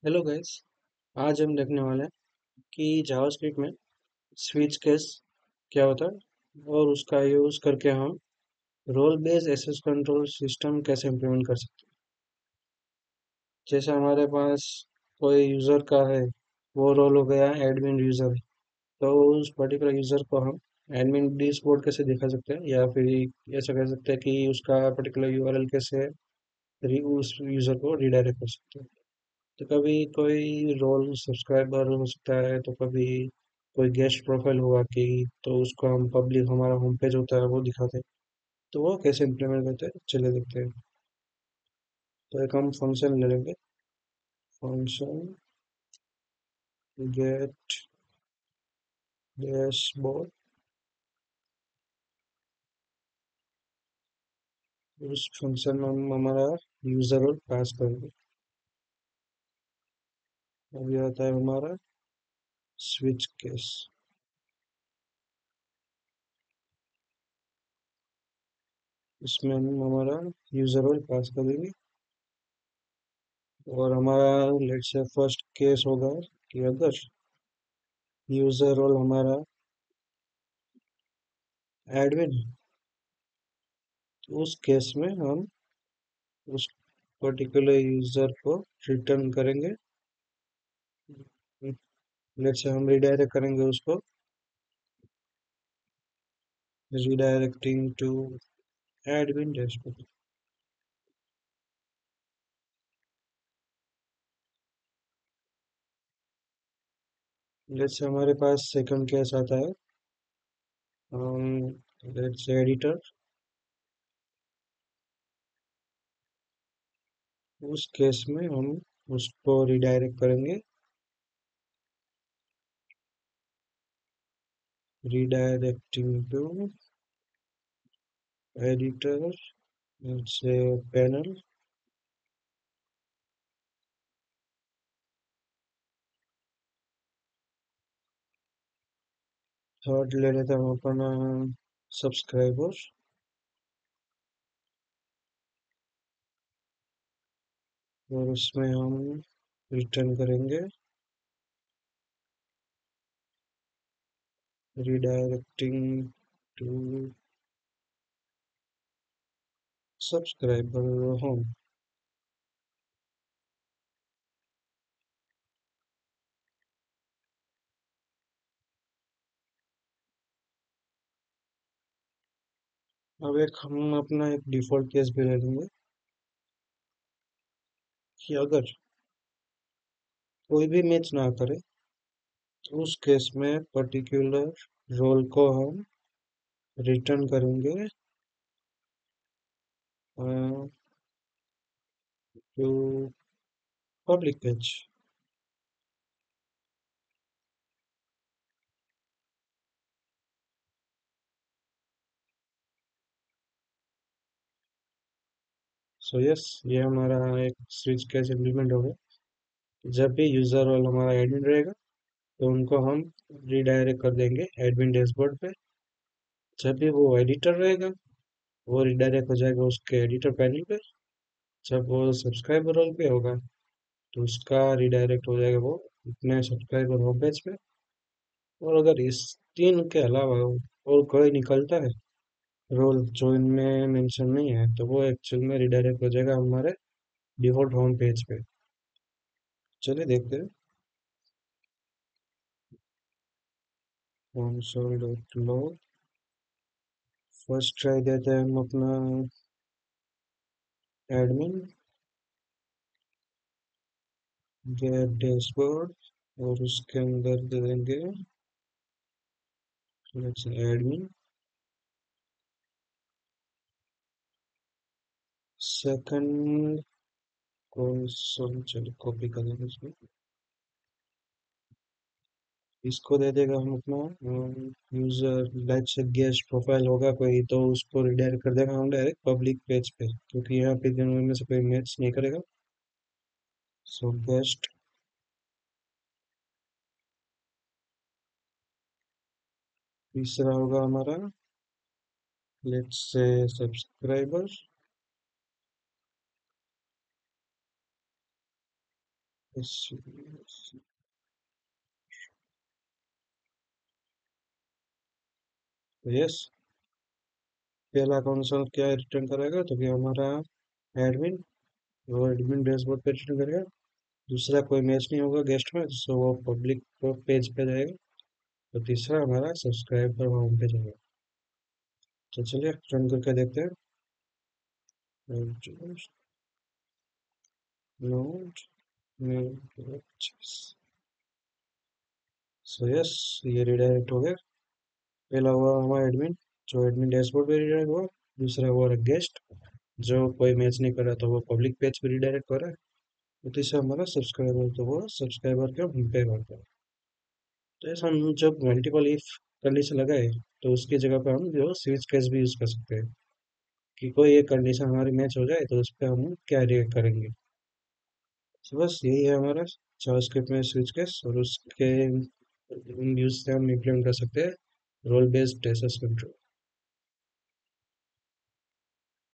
Hello guys. आज हम देखने वाले हैं कि जावास्क्रिप्ट में स्विच केस क्या होता है और उसका यूज़ करके हम role based access control system कैसे इम्प्लीमेंट कर सकते हैं। जैसे हमारे पास कोई यूज़र का है, वो रोल हो गया एडमिन यूज़र, तो उस पर्टिकुलर यूज़र को हम एडमिन डैशबोर्ड कैसे दिखा सकते हैं, या फिर ऐसा कह सकते हैं कि उसका पर्टिकुलर यूआरएल कैसे उस यूज़र को रिडायरेक्ट कर सकते हैं। तो कभी कोई रोल सब्सक्राइबर हो सकता है, तो कभी कोई गेस्ट प्रोफाइल होगा कि तो उसको हम पब्लिक, हमारा होम पेज होता है वो दिखाते हैं। तो वो कैसे इम्प्लीमेंट करते हैं, चले देखते हैं। तो एक हम फंक्शन ले लेंगे, फंक्शन गेट डैशबोर्ड। उस फंक्शन में हम हमारा यूजर रोल पास करेंगे। अब ये आता है हमारा स्विच केस। इसमें हम हमारा यूजर रोल पास कर देंगे और हमारा लेट्स से फर्स्ट केस होगा कि अगर यूजर रोल हमारा एडमिन, तो उस केस में हम उस पर्टिकुलर यूजर को रिटर्न करेंगे। लेट्स से हम रिडायरेक्ट करेंगे उसको, redirecting to admin dashboard. Let's say हमारे पास सेकंड केस आता है, लेट्स से एडिटर। उस केस में हम उसको रिडायरेक्ट करेंगे, redirecting to editor, let's say panel. Third ले लेते हैं हम अपना सब्सक्राइबर, और उसमें हम रिटर्न करेंगे redirecting to subscriber home। अब एक हम अपना एक डिफॉल्ट केस भी ले लेंगे कि अगर कोई भी मैच ना करे, तो उस केस में पर्टिकुलर रोल को हम रिटर्न करेंगे to public page. So yes, ये हमारा एक स्विच केस इम्प्लीमेंट हो गया। जब भी यूजर रोल हमारा एडमिन रहेगा, तो उनको हम रिडायरेक्ट कर देंगे एडमिन डैशबोर्ड पे। जब भी वो एडिटर रहेगा, वो रिडायरेक्ट हो जाएगा उसके एडिटर पैनल पे। जब वो सब्सक्राइबर रोल पे होगा, तो उसका रिडायरेक्ट हो जाएगा वो अपने सब्सक्राइबर होम पेज पे। और अगर इस तीन के अलावा और कोई निकलता है रोल जो इनमें मेंशन नहीं है, तो वो एक्चुअल में रिडायरेक्ट हो जाएगा हमारे डिफॉल्ट होम पेज पे। चलिए देखते हैं। console dot log। First try देते हैं हम अपना एडमिन गेट डैशबोर्ड, और उसके अंदर दे देंगे एडमिन। सेकंड कंसोल, चलिए कॉपी कर देंगे इसको। इसको दे देगा हम अपना यूजर, लाइक से गेस्ट प्रोफाइल होगा कोई, तो उसको रिडायरेक्ट कर देगा हम डायरेक्ट पब्लिक पेज पे, क्योंकि यहाँ पे दोनों में से कोई मैच नहीं करेगा। सो गेस्ट। तीसरा होगा हमारा लेट्स से सब्सक्राइबर, यस, पहला कौन सा क्या रिटर्न करेगा तो कि हमारा एडमिन, वो एडमिन डैशबोर्ड पे रिटर्न करेगा। दूसरा कोई मैच नहीं होगा गेस्ट में, तो वो पब्लिक पेज पे जाएगा। तो तीसरा हमारा सब्सक्राइबर होम पे जाएगा। तो चलिए रन करके देखते हैं। सो यस, ये रिडायरेक्ट हो गया। पहला हुआ हमारा एडमिन, जो एडमिन डैशबोर्ड पे रिडायरेक्ट हुआ। दूसरा हुआ गेस्ट, जो कोई मैच नहीं कर रहा तो वो पब्लिक पेज पे रिडायरेक्ट हो रहा है। और तीसरा हमारा सब्सक्राइबर, तो वो सब्सक्राइबर के होम पे करता है। तो ऐसा हम जब मल्टीपल इफ कंडीशन लगाए, तो उसकी जगह पे हम जो स्विच केस भी यूज कर सकते हैं कि कोई एक कंडीशन हमारी मैच हो जाए तो उस पर हम क्या रिएक्ट करेंगे। तो बस यही है हमारा जावास्क्रिप्ट में स्विच केस, और उसके यूज से हम इम्प्लीमेंट कर सकते हैं रोल बेस्ड एक्सेस कंट्रोल।